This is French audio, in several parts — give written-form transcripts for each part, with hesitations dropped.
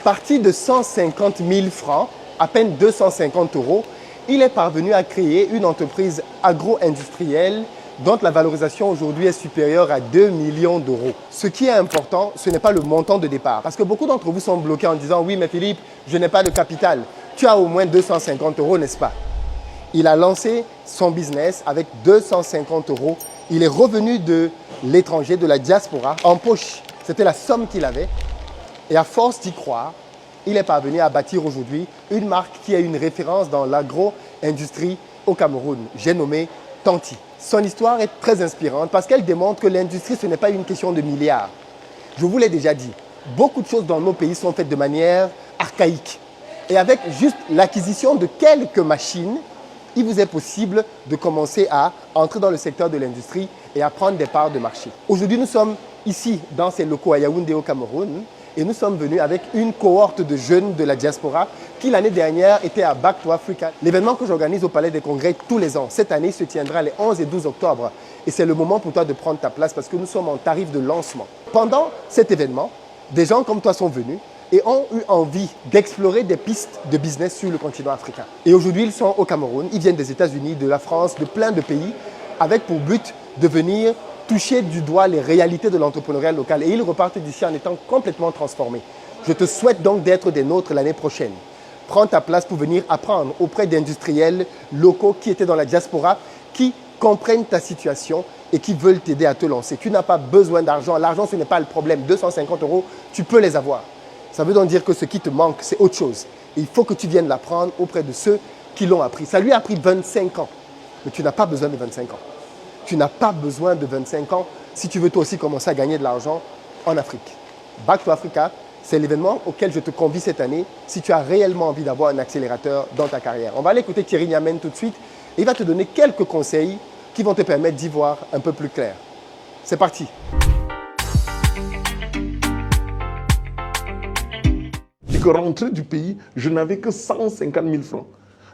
Parti de 150 000 francs, à peine 250 euros, il est parvenu à créer une entreprise agro-industrielle dont la valorisation aujourd'hui est supérieure à 2 millions d'euros. Ce qui est important, ce n'est pas le montant de départ. Parce que beaucoup d'entre vous sont bloqués en disant « Oui, mais Philippe, je n'ai pas de capital. Tu as au moins 250 euros, n'est-ce pas ?» Il a lancé son business avec 250 euros. Il est revenu de l'étranger, de la diaspora, en poche. C'était la somme qu'il avait. Et à force d'y croire, il est parvenu à bâtir aujourd'hui une marque qui est une référence dans l'agro-industrie au Cameroun. J'ai nommé Tanti. Son histoire est très inspirante parce qu'elle démontre que l'industrie, ce n'est pas une question de milliards. Je vous l'ai déjà dit, beaucoup de choses dans nos pays sont faites de manière archaïque. Et avec juste l'acquisition de quelques machines, il vous est possible de commencer à entrer dans le secteur de l'industrie et à prendre des parts de marché. Aujourd'hui, nous sommes ici dans ces locaux à Yaoundé au Cameroun et nous sommes venus avec une cohorte de jeunes de la diaspora qui l'année dernière était à Back to Africa, l'événement que j'organise au Palais des Congrès tous les ans. Cette année se tiendra les 11 et 12 octobre et c'est le moment pour toi de prendre ta place parce que nous sommes en tarif de lancement. Pendant cet événement, des gens comme toi sont venus et ont eu envie d'explorer des pistes de business sur le continent africain. Et aujourd'hui, ils sont au Cameroun, ils viennent des États-Unis, de la France, de plein de pays, avec pour but de venir toucher du doigt les réalités de l'entrepreneuriat local. Et ils repartent d'ici en étant complètement transformés. Je te souhaite donc d'être des nôtres l'année prochaine. Prends ta place pour venir apprendre auprès d'industriels locaux qui étaient dans la diaspora, qui comprennent ta situation et qui veulent t'aider à te lancer. Tu n'as pas besoin d'argent. L'argent, ce n'est pas le problème. 250 euros, tu peux les avoir. Ça veut donc dire que ce qui te manque, c'est autre chose. Et il faut que tu viennes l'apprendre auprès de ceux qui l'ont appris. Ça lui a pris 25 ans. Mais tu n'as pas besoin de 25 ans. Tu n'as pas besoin de 25 ans si tu veux toi aussi commencer à gagner de l'argent en Afrique. Back to Africa, c'est l'événement auquel je te convie cette année si tu as réellement envie d'avoir un accélérateur dans ta carrière. On va aller écouter Thierry Niamen tout de suite et il va te donner quelques conseils qui vont te permettre d'y voir un peu plus clair. C'est parti. Rentré du pays, je n'avais que 150 000 francs.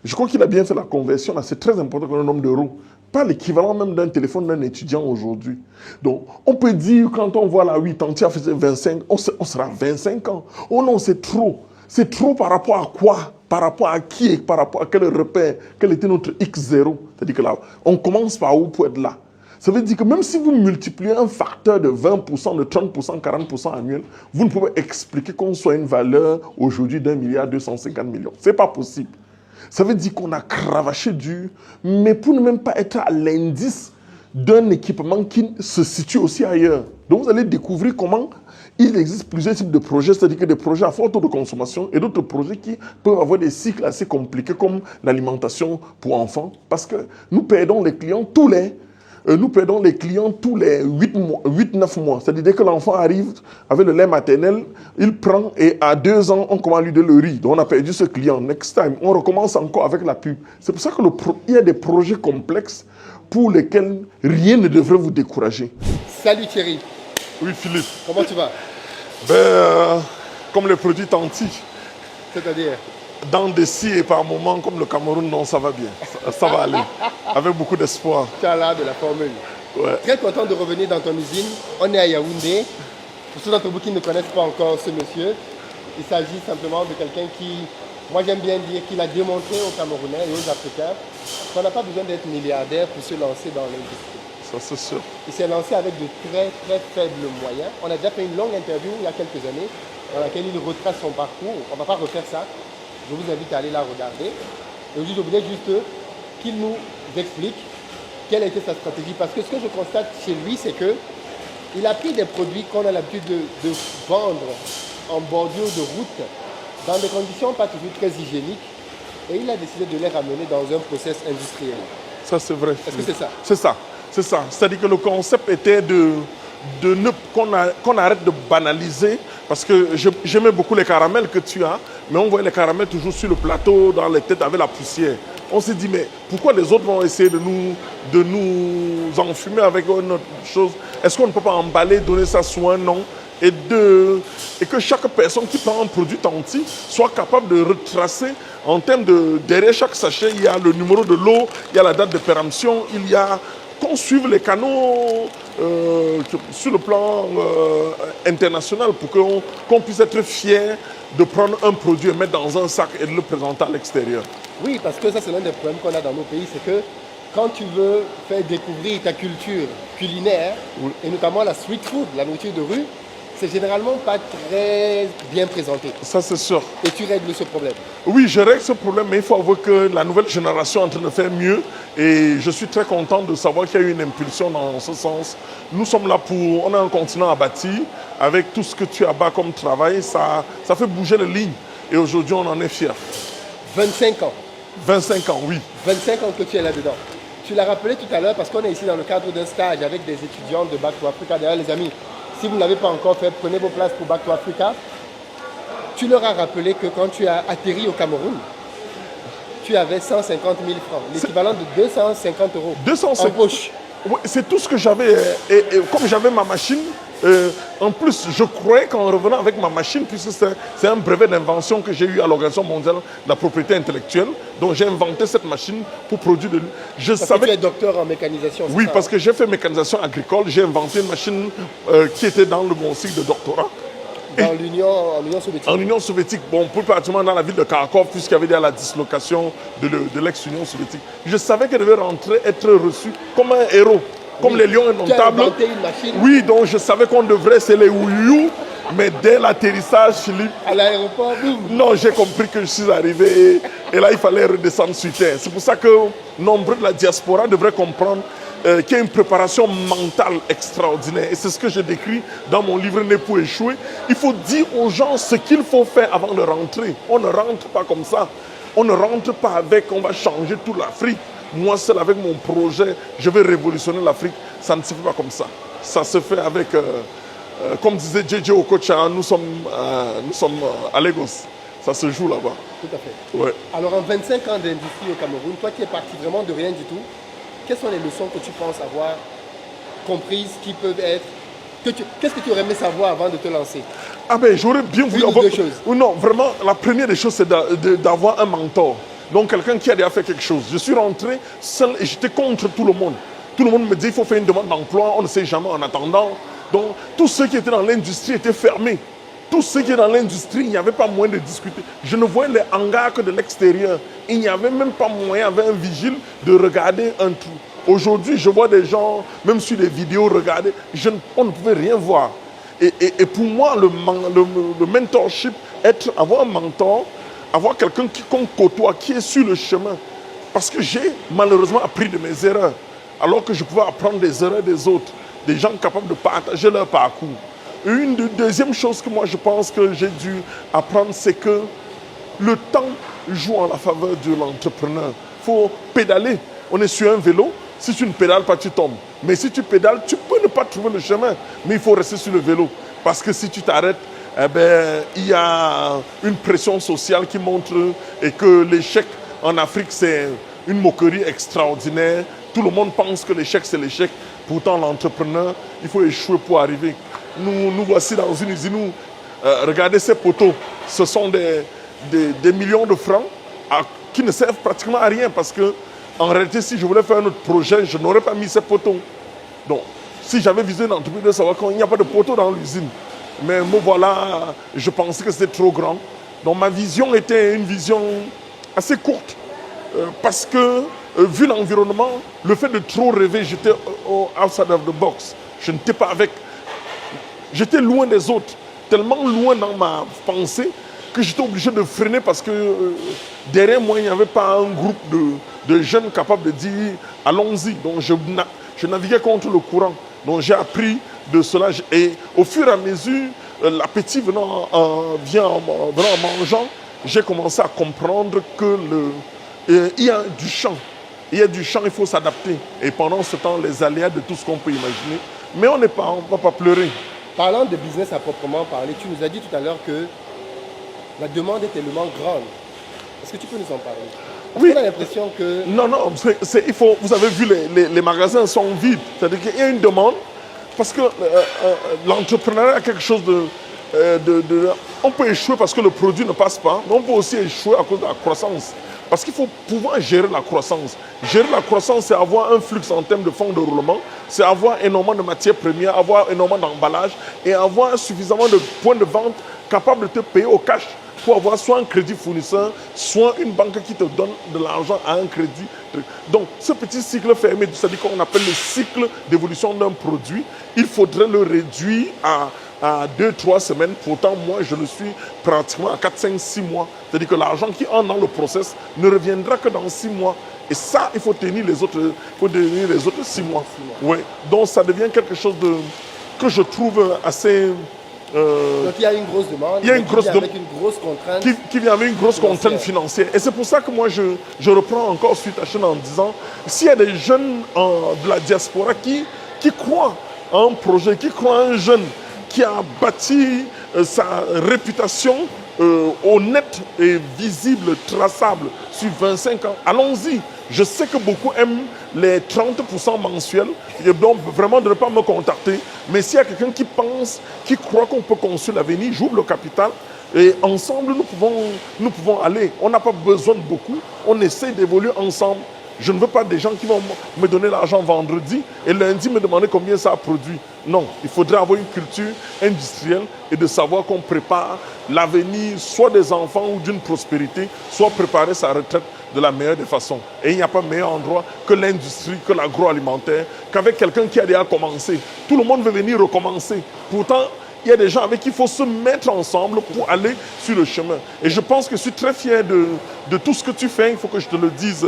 Je crois qu'il a bien fait la conversion, là, c'est très important comme un nombre d'euros. Pas l'équivalent même d'un téléphone d'un étudiant aujourd'hui. Donc, on peut dire, quand on voit la 8 ans, tu as fait 25, on sera 25 ans. Oh non, c'est trop. C'est trop par rapport à quoi? Par rapport à qui? Par rapport à quel repère? Quel était notre X0? C'est-à-dire que là, on commence par où pour être là? Ça veut dire que même si vous multipliez un facteur de 20%, de 30%, 40% annuel, vous ne pouvez expliquer qu'on soit une valeur aujourd'hui d'1 milliard 250 millions. Ce n'est pas possible. Ça veut dire qu'on a cravaché dur, mais pour ne même pas être à l'indice d'un équipement qui se situe aussi ailleurs. Donc vous allez découvrir comment il existe plusieurs types de projets, c'est-à-dire que des projets à fort taux de consommation et d'autres projets qui peuvent avoir des cycles assez compliqués comme l'alimentation pour enfants, parce que nous perdons les clients tous les 8-9 mois. C'est-à-dire dès que l'enfant arrive avec le lait maternel, il prend et à 2 ans, on commence à lui donner le riz. Donc on a perdu ce client. Next time, on recommence encore avec la pub. C'est pour ça qu'il y a des projets complexes pour lesquels rien ne devrait vous décourager. Salut Thierry. Oui Philippe. Comment tu vas? Comme les produits Tanti. C'est-à-dire? Dans des si et par moments, comme le Cameroun, non, ça va bien. Ça va aller. Avec beaucoup d'espoir. Tu as l'art de la formule. Ouais. Très content de revenir dans ton usine. On est à Yaoundé. Pour ceux d'entre vous qui ne connaissent pas encore ce monsieur, il s'agit simplement de quelqu'un qui, moi j'aime bien dire, qu'il a démontré aux Camerounais et aux Africains qu'on n'a pas besoin d'être milliardaire pour se lancer dans l'industrie. Ça, c'est sûr. Il s'est lancé avec de très très faibles moyens. On a déjà fait une longue interview il y a quelques années dans laquelle il retrace son parcours. On ne va pas refaire ça. Je vous invite à aller la regarder. Et aujourd'hui, je voulais juste qu'il nous explique quelle a été sa stratégie. Parce que ce que je constate chez lui, c'est qu'il a pris des produits qu'on a l'habitude de vendre en bordure de route, dans des conditions pas toujours très hygiéniques. Et il a décidé de les ramener dans un process industriel. Ça, c'est vrai. Est-ce que c'est ça? C'est ça. C'est ça. C'est-à-dire que le concept était qu'on arrête de banaliser, parce que j'aimais beaucoup les caramels que tu as, mais on voyait les caramels toujours sur le plateau, dans les têtes avec la poussière. On s'est dit, mais pourquoi les autres vont essayer de nous enfumer avec une autre chose? Est-ce qu'on ne peut pas emballer, donner ça sous un nom et que chaque personne qui prend un produit Tanti soit capable de retracer en termes de... Derrière chaque sachet, il y a le numéro de l'eau, il y a la date de péremption, il y a qu'on suive les canaux sur le plan international pour qu'on puisse être fier de prendre un produit et mettre dans un sac et de le présenter à l'extérieur. Oui, parce que ça, c'est l'un des problèmes qu'on a dans nos pays, c'est que quand tu veux faire découvrir ta culture culinaire, Oui. et notamment la street food, la nourriture de rue, c'est généralement pas très bien présenté. Ça, c'est sûr. Et tu règles ce problème. Oui, je règle ce problème, mais il faut avouer que la nouvelle génération est en train de faire mieux et je suis très content de savoir qu'il y a eu une impulsion dans ce sens. Nous sommes là pour... On a un continent à bâtir. Avec tout ce que tu as bas comme travail, ça fait bouger les lignes. Et aujourd'hui, on en est fiers. 25 ans. 25 ans, oui. 25 ans que tu es là-dedans. Tu l'as rappelé tout à l'heure parce qu'on est ici dans le cadre d'un stage avec des étudiants de Back to Africa. D'ailleurs, les amis, si vous ne l'avez pas encore fait, prenez vos places pour Back to Africa. Tu leur as rappelé que quand tu as atterri au Cameroun, tu avais 150 000 francs, l'équivalent de 250 euros 250. en poche. Oui, c'est tout ce que j'avais. Et comme j'avais ma machine, en plus, je croyais qu'en revenant avec ma machine, puisque c'est un brevet d'invention que j'ai eu à l'Organisation mondiale de la propriété intellectuelle, donc j'ai inventé cette machine pour produire de l'huile. Parce que tu es docteur en mécanisation. Oui, ça, parce que j'ai fait mécanisation agricole, j'ai inventé une machine qui était dans mon cycle de doctorat. en Union soviétique. En Union soviétique, bon, plus particulièrement dans la ville de Kharkov, puisqu'il y avait déjà la dislocation de l'ex-Union soviétique. Je savais qu'elle devait rentrer, être reçue comme un héros, comme les lions Tu as indomptables. inventé une machine Oui, donc je savais qu'on devrait, c'est les Ouyou, mais dès l'atterrissage, Philippe, à l'aéroport, boum. non, j'ai compris que je suis arrivé et là, il fallait redescendre sur terre. C'est pour ça que nombreux de la diaspora devraient comprendre qu'il y a une préparation mentale extraordinaire. Et c'est ce que je décris dans mon livre Né pour échouer. Il faut dire aux gens ce qu'il faut faire avant de rentrer. On ne rentre pas comme ça. On ne rentre pas avec, on va changer toute l'Afrique. Moi seul avec mon projet, je vais révolutionner l'Afrique. Ça ne se fait pas comme ça. Ça se fait avec, comme disait JJ Okocha, nous sommes à Lagos. Ça se joue là-bas. Tout à fait. Ouais. Alors en 25 ans d'industrie au Cameroun, toi qui es parti vraiment de rien du tout, quelles sont les leçons que tu penses avoir comprises qui peuvent être... Qu'est-ce que tu aurais aimé savoir avant de te lancer? Ah ben j'aurais bien voulu Une ou avoir... deux choses. Ou non, vraiment, la première des choses, c'est d'avoir un mentor. Donc quelqu'un qui a déjà fait quelque chose. Je suis rentré seul et j'étais contre tout le monde. Tout le monde me dit il faut faire une demande d'emploi, on ne sait jamais en attendant. Donc tous ceux qui étaient dans l'industrie étaient fermés. Tous ceux qui étaient dans l'industrie, il n'y avait pas moyen de discuter. Je ne voyais les hangars que de l'extérieur. Il n'y avait même pas moyen, avec un vigile, de regarder un trou. Aujourd'hui, je vois des gens, même sur des vidéos, regarder. On ne pouvait rien voir. Et pour moi, le mentorship, avoir un mentor, avoir quelqu'un qu'on côtoie, qui est sur le chemin. Parce que j'ai malheureusement appris de mes erreurs, alors que je pouvais apprendre des erreurs des autres, des gens capables de partager leur parcours. Une deuxième chose que moi je pense que j'ai dû apprendre, c'est que le temps joue en la faveur de l'entrepreneur. Il faut pédaler. On est sur un vélo. Si tu ne pédales pas, tu tombes. Mais si tu pédales, tu peux ne pas trouver le chemin. Mais il faut rester sur le vélo. Parce que si tu t'arrêtes, eh ben, il y a une pression sociale qui montre et que l'échec en Afrique, c'est une moquerie extraordinaire. Tout le monde pense que l'échec, c'est l'échec. Pourtant, l'entrepreneur, il faut échouer pour arriver. Nous voici dans une usine où, regardez ces poteaux, ce sont des millions de francs qui ne servent pratiquement à rien parce que, en réalité, si je voulais faire un autre projet, je n'aurais pas mis ces poteaux. Donc, si j'avais visé une entreprise de savoir qu'il n'y a pas de poteaux dans l'usine, mais me voilà, je pensais que c'était trop grand. Donc, ma vision était une vision assez courte parce que, vu l'environnement, le fait de trop rêver, j'étais outside of the box. Je n'étais pas avec. J'étais loin des autres, tellement loin dans ma pensée que j'étais obligé de freiner parce que derrière moi, il n'y avait pas un groupe de jeunes capables de dire allons-y. Donc je naviguais contre le courant. Donc j'ai appris de cela. Et au fur et à mesure, l'appétit venant en mangeant, j'ai commencé à comprendre qu'il y a du champ. Il y a du champ, il faut s'adapter. Et pendant ce temps, les aléas de tout ce qu'on peut imaginer. Mais on ne va pas pleurer. Parlant de business à proprement parler, tu nous as dit tout à l'heure que la demande est tellement grande. Est-ce que tu peux nous en parler? Parce Oui. qu'on a l'impression que... Non, vous avez vu, les magasins sont vides. C'est-à-dire qu'il y a une demande, parce que l'entrepreneuriat a quelque chose on peut échouer parce que le produit ne passe pas, mais on peut aussi échouer à cause de la croissance. Parce qu'il faut pouvoir gérer la croissance. Gérer la croissance, c'est avoir un flux en termes de fonds de roulement, c'est avoir énormément de matières premières, avoir énormément d'emballage et avoir suffisamment de points de vente capables de te payer au cash pour avoir soit un crédit fournisseur, soit une banque qui te donne de l'argent à un crédit. Donc, ce petit cycle fermé, c'est-à-dire qu'on appelle le cycle d'évolution d'un produit, il faudrait le réduire à 2-3 semaines. Pourtant, moi, je le suis pratiquement à 4, 5, 6 mois. C'est-à-dire que l'argent qui entre dans le process ne reviendra que dans 6 mois. Et ça, il faut tenir les autres, 6 mois. Ouais. Donc, ça devient quelque chose que je trouve assez... Donc il y a une grosse demande, il y a une grosse avec une grosse contrainte qui vient avec une grosse contrainte financière. Et c'est pour ça que moi je reprends encore suite à Chen en disant, s'il y a des jeunes de la diaspora qui croient à un projet, qui croient à un jeune qui a bâti sa réputation honnête et visible, traçable sur 25 ans, allons-y. Je sais que beaucoup aiment les 30% mensuels, et donc vraiment de ne pas me contacter. Mais s'il y a quelqu'un qui pense, qui croit qu'on peut construire l'avenir, j'ouvre le capital et ensemble nous pouvons aller. On n'a pas besoin de beaucoup, on essaie d'évoluer ensemble. Je ne veux pas des gens qui vont me donner l'argent vendredi et lundi me demander combien ça a produit. Non, il faudrait avoir une culture industrielle et de savoir qu'on prépare l'avenir soit des enfants ou d'une prospérité, soit préparer sa retraite de la meilleure des façons. Et il n'y a pas meilleur endroit que l'industrie, que l'agroalimentaire, qu'avec quelqu'un qui a déjà commencé. Tout le monde veut venir recommencer. Pourtant, il y a des gens avec qui il faut se mettre ensemble pour aller sur le chemin. Et je pense que je suis très fier de tout ce que tu fais. Il faut que je te le dise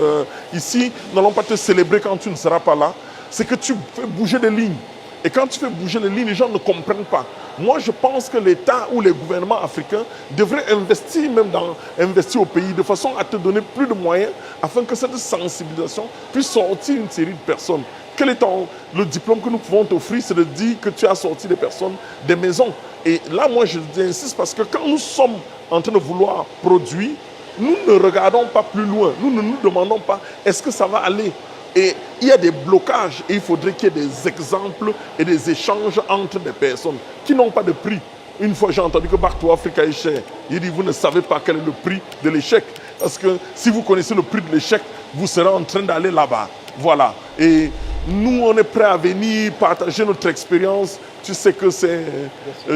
ici. Nous n'allons pas te célébrer quand tu ne seras pas là. C'est que tu fais bouger les lignes. Et quand tu fais bouger les lignes, les gens ne comprennent pas. Moi, je pense que l'État ou les gouvernements africains devraient investir au pays de façon à te donner plus de moyens afin que cette sensibilisation puisse sortir une série de personnes. Quel est le diplôme que nous pouvons t'offrir? C'est de dire que tu as sorti des personnes des maisons. Et là, moi, j'insiste parce que quand nous sommes en train de vouloir produire, nous ne regardons pas plus loin. Nous ne nous demandons pas est-ce que ça va aller. Et il y a des blocages et il faudrait qu'il y ait des exemples et des échanges entre des personnes qui n'ont pas de prix. Une fois, j'ai entendu que Barto Africa est cher. Il dit, vous ne savez pas quel est le prix de l'échec. Parce que si vous connaissez le prix de l'échec, vous serez en train d'aller là-bas. Voilà. Et nous, on est prêts à venir partager notre expérience. Tu sais que c'est...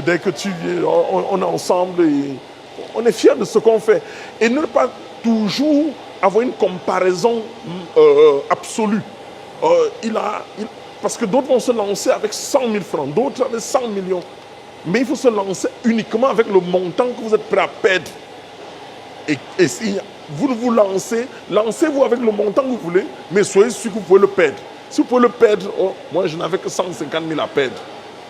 dès que tu viens, on est ensemble et on est fiers de ce qu'on fait. Et ne pas toujours avoir une comparaison absolue. Parce que d'autres vont se lancer avec 100 000 francs, d'autres avec 100 millions. Mais il faut se lancer uniquement avec le montant que vous êtes prêt à perdre. Et si vous vous lancez-vous avec le montant que vous voulez, mais soyez sûr que vous pouvez le perdre. Si vous pouvez le perdre, moi je n'avais que 150 000 à perdre.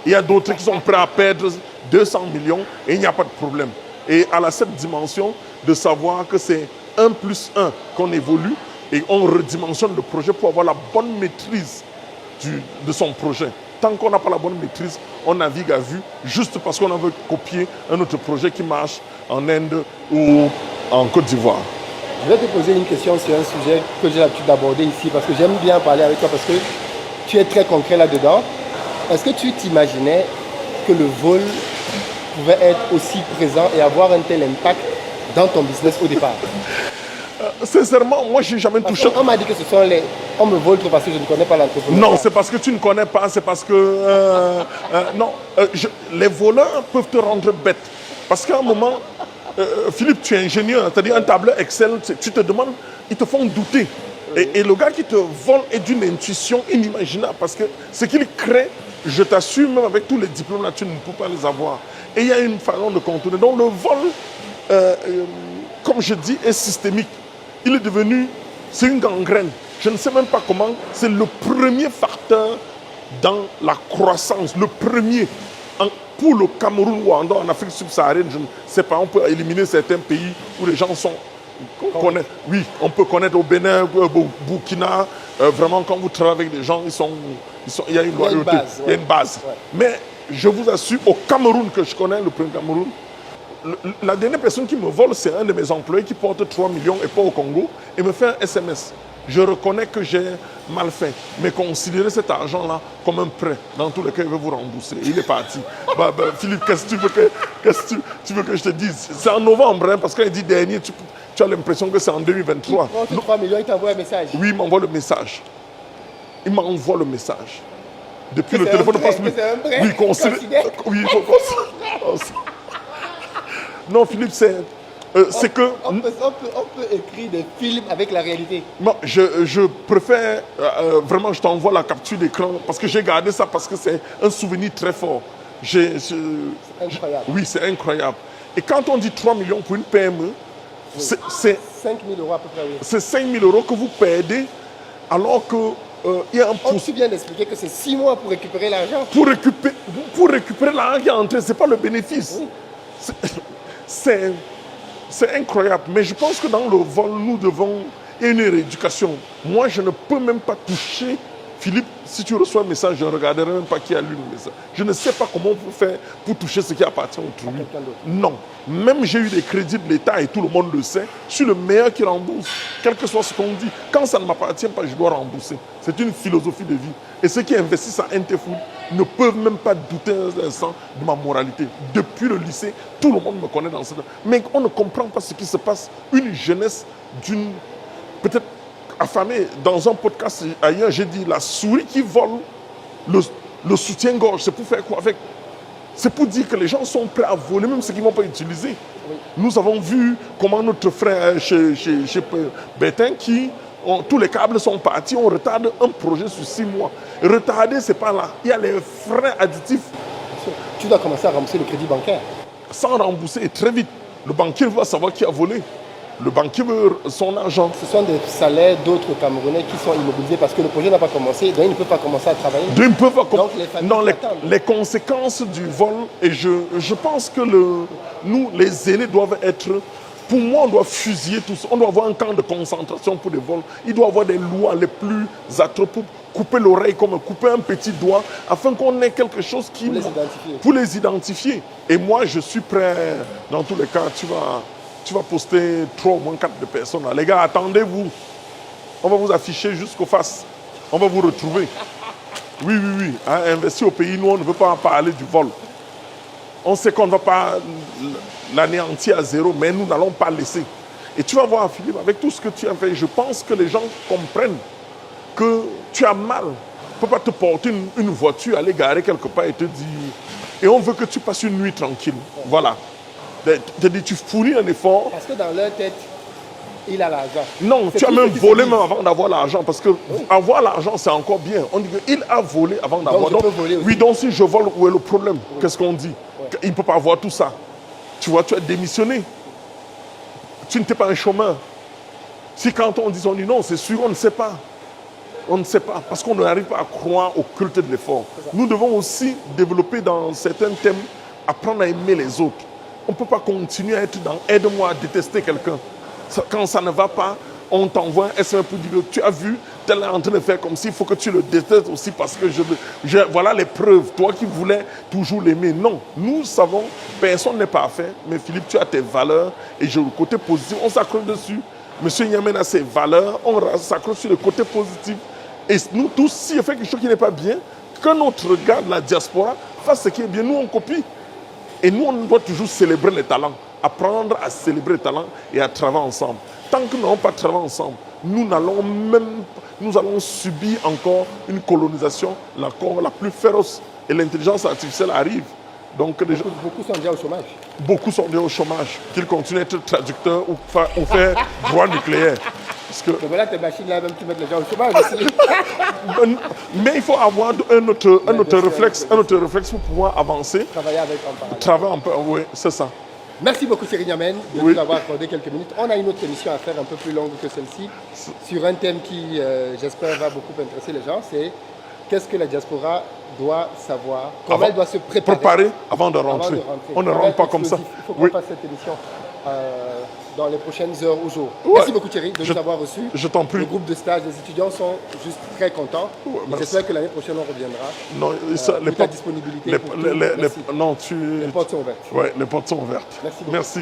Il y a d'autres qui sont prêts à perdre 200 millions et il n'y a pas de problème. Et à cette dimension de savoir que c'est 1 plus 1 qu'on évolue et on redimensionne le projet pour avoir la bonne maîtrise de son projet. Tant qu'on n'a pas la bonne maîtrise, on navigue à vue juste parce qu'on a veut copier un autre projet qui marche en Inde ou en Côte d'Ivoire. Je vais te poser une question sur un sujet que j'ai l'habitude d'aborder ici parce que j'aime bien parler avec toi parce que tu es très concret là-dedans. Est-ce que tu t'imaginais que le vol pouvait être aussi présent et avoir un tel impact dans ton business au départ? Sincèrement, moi, je n'ai jamais touché. On m'a dit que ce sont les... On me vole trop parce que je ne connais pas l'entrepreneur. Non, c'est parce que tu ne connais pas, c'est parce que... les voleurs peuvent te rendre bête. Parce qu'à un moment, Philippe, tu es ingénieur, c'est-à-dire un tableur Excel, tu te demandes, ils te font douter. Et le gars qui te vole est d'une intuition inimaginable parce que ce qu'il crée, je t'assure, même avec tous les diplômes là, tu ne peux pas les avoir. Et il y a une façon de contourner. Donc le vol, comme je dis, est systémique. Il est devenu, c'est une gangrène. Je ne sais même pas comment, c'est le premier facteur dans la croissance, le premier. Pour le Cameroun ou en Afrique subsaharienne, je ne sais pas, on peut éliminer certains pays où les gens sont... Oui, on peut connaître au Bénin, au Burkina, vraiment quand vous travaillez avec des gens, il y a une loyauté, il y a une base. Ouais. Mais je vous assure, au Cameroun que je connais, le premier Cameroun, la dernière personne qui me vole, c'est un de mes employés qui porte 3 millions et pas au Congo, et me fait un SMS. Je reconnais que j'ai mal fait, mais considérez cet argent-là comme un prêt. Dans tous les cas, il veut vous rembourser. Il est parti. Philippe, qu'est-ce que tu veux que je te dise? C'est en novembre, hein, parce qu'il dit dernier, tu as l'impression que c'est en 2023. Il prend tes 3 millions, il t'envoie un message. Oui, il m'envoie le message. Il m'envoie le message. Depuis Que le c'est téléphone un ne passe vrai, plus. que c'est un vrai. Oui, Considère. oui, non, Philippe, c'est que On peut écrire des films avec la réalité. moi, je préfère vraiment, je t'envoie la capture d'écran parce que j'ai gardé ça parce que c'est un souvenir très fort. Incroyable. Oui, c'est incroyable. Et quand on dit 3 millions pour une PME, c'est 5 000 euros à peu près, oui. c'est 5 000 euros que vous perdez alors que il y a un On te vient d'expliquer que c'est 6 mois pour récupérer l'argent. pour récupérer l'argent qui est entré, ce n'est pas le bénéfice. Oui. C'est incroyable. Mais je pense que dans le vol, nous devons... Il y a une rééducation. Moi, je ne peux même pas toucher... Philippe, si tu reçois un message, je ne regarderai même pas qui a lu le message. Je ne sais pas comment on peut faire pour toucher ce qui appartient au tribunal. quelqu'un d'autre. Non. Même j'ai eu des crédits de l'État et tout le monde le sait. Je suis le meilleur qui rembourse, quel que soit ce qu'on dit. Quand ça ne m'appartient pas, je dois rembourser. C'est une philosophie de vie. Et ceux qui investissent à Interfood ne peuvent même pas douter un instant de ma moralité. Depuis le lycée, tout le monde me connaît dans ce... Mais on ne comprend pas ce qui se passe. Une jeunesse d'une... Peut-être affamée. Dans un podcast ailleurs, j'ai dit la souris qui vole le soutien-gorge. C'est pour faire quoi avec? C'est pour dire que les gens sont prêts à voler même ce qu'ils ne vont pas utiliser. Oui. Nous avons vu comment notre frère chez Bétain, tous les câbles sont partis, on retarde un projet sur 6 mois. Retarder, c'est pas là. Il y a les frais additifs. Tu dois commencer à rembourser le crédit bancaire. Sans rembourser, et très vite. Le banquier va savoir qui a volé. Le banquier veut son argent. Ce sont des salaires d'autres Camerounais qui sont immobilisés parce que le projet n'a pas commencé, donc ils ne peuvent pas commencer à travailler. Ils ne peuvent pas Donc les familles non, attendent. les conséquences du vol, et je pense que nous, les aînés, doivent être... Pour moi, on doit fusiller tous. On doit avoir un camp de concentration pour les vols. Il doit y avoir des lois les plus atroces pour couper l'oreille, comme couper un petit doigt, afin qu'on ait quelque chose qui... Pour les identifier. Pour les identifier. Et moi, je suis prêt, dans tous les cas, tu vas poster 3 ou moins 4 de personnes. Là. Les gars, attendez-vous. On va vous afficher jusqu'aux faces. On va vous retrouver. Oui. Hein, investir au pays, nous, on ne veut pas en parler du vol. On sait qu'on ne va pas l'anéantir à zéro, mais nous n'allons pas laisser. Et tu vas voir, Philippe, avec tout ce que tu as fait, je pense que les gens comprennent que tu as mal. On ne peut pas te porter une voiture, aller garer quelque part et te dire... Et on veut que tu passes une nuit tranquille. Voilà. Tu fournis un effort. Parce que dans leur tête, il a l'argent. Non, C'est tu as tout même ce qui se volé dit. même avant d'avoir l'argent. Parce que avoir l'argent, c'est encore bien. On dit qu'il a volé avant d'avoir. je peux voler aussi. Oui, donc si je vole, où est le problème? Qu'est-ce qu'on dit? Il ne peut pas avoir tout ça. Tu vois, tu as démissionné. Tu n'étais pas un chômeur. Si quand on dit non, c'est sûr, on ne sait pas. On ne sait pas, parce qu'on n'arrive pas à croire au culte de l'effort. Nous devons aussi développer dans certains thèmes, apprendre à aimer les autres. On ne peut pas continuer à être dans « aide-moi à détester quelqu'un ». Quand ça ne va pas, on t'envoie un SMS pour dire « tu as vu, tel est en train de faire comme ça, il faut que tu le détestes aussi parce que voilà les preuves, toi qui voulais toujours l'aimer ». Non, nous savons, personne n'est parfait, mais Philippe, tu as tes valeurs et j'ai le côté positif, on s'accroche dessus. Monsieur Niamène a ses valeurs, on s'accroche sur le côté positif. Et nous tous, s'il y a fait quelque chose qui n'est pas bien, que notre regard de la diaspora fasse ce qui est bien, nous on copie. Et nous, on doit toujours célébrer les talents, apprendre à célébrer les talents et à travailler ensemble. Tant que nous n'allons pas travailler ensemble, nous allons subir encore une colonisation encore la plus féroce. Et l'intelligence artificielle arrive. Donc, Beaucoup sont déjà au chômage. Beaucoup sont déjà au chômage, qu'ils continuent à être traducteurs ou faire droit nucléaire. Parce que, Donc là, tes machines là, même tu mets les gens au chômage aussi. mais il faut avoir un autre réflexe pour pouvoir avancer. Travailler avec en parallèle. Travailler un peu, oui, c'est ça. Merci beaucoup Cyril Niamène de Oui. nous avoir accordé quelques minutes. On a une autre émission à faire un peu plus longue que celle-ci sur un thème qui, j'espère, va beaucoup intéresser les gens. C'est qu'est-ce que la diaspora doit savoir, comment elle doit se préparer avant de rentrer. On ne rentre pas comme ça. Il faut qu'on Oui. fasse cette émission dans les prochaines heures ou jours. Ouais. Merci beaucoup Thierry de nous avoir reçus. Je t'en prie. Le groupe de stage des étudiants sont juste très contents. Ouais, merci. J'espère que l'année prochaine on reviendra. Non, ça, pour ta disponibilité. les, pour tout. les- Merci. non, tu... Les portes sont ouvertes. Ouais, les portes sont ouvertes. Merci beaucoup. Merci.